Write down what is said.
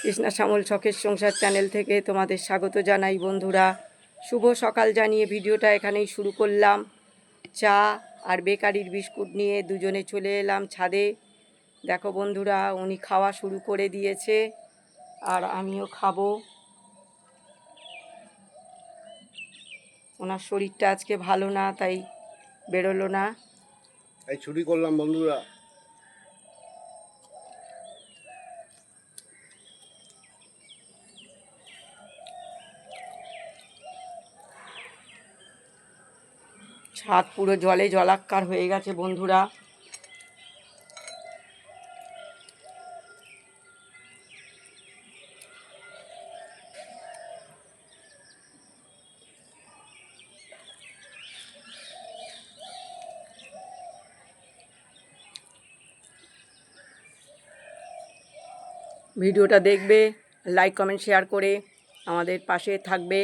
কৃষ্ণা শ্যামল শখের সংসার চ্যানেল থেকে তোমাদের স্বাগত জানাই বন্ধুরা। শুভ সকাল জানিয়ে ভিডিওটা এখানেই শুরু করলাম। চা আর বেকারির বিস্কুট নিয়ে দুজনে চলে এলাম ছাদে। দেখো বন্ধুরা, উনি খাওয়া শুরু করে দিয়েছে আর আমিও খাবো। ওনার শরীরটা আজকে ভালো না, তাই বেরোলো না। তাই ছুটি করলাম বন্ধুরা। ছাদ পুরো জলে জলাক্কার হয়ে গেছে বন্ধুরা। ভিডিওটা দেখবে, লাইক কমেন্ট শেয়ার করে আমাদের পাশে থাকবে।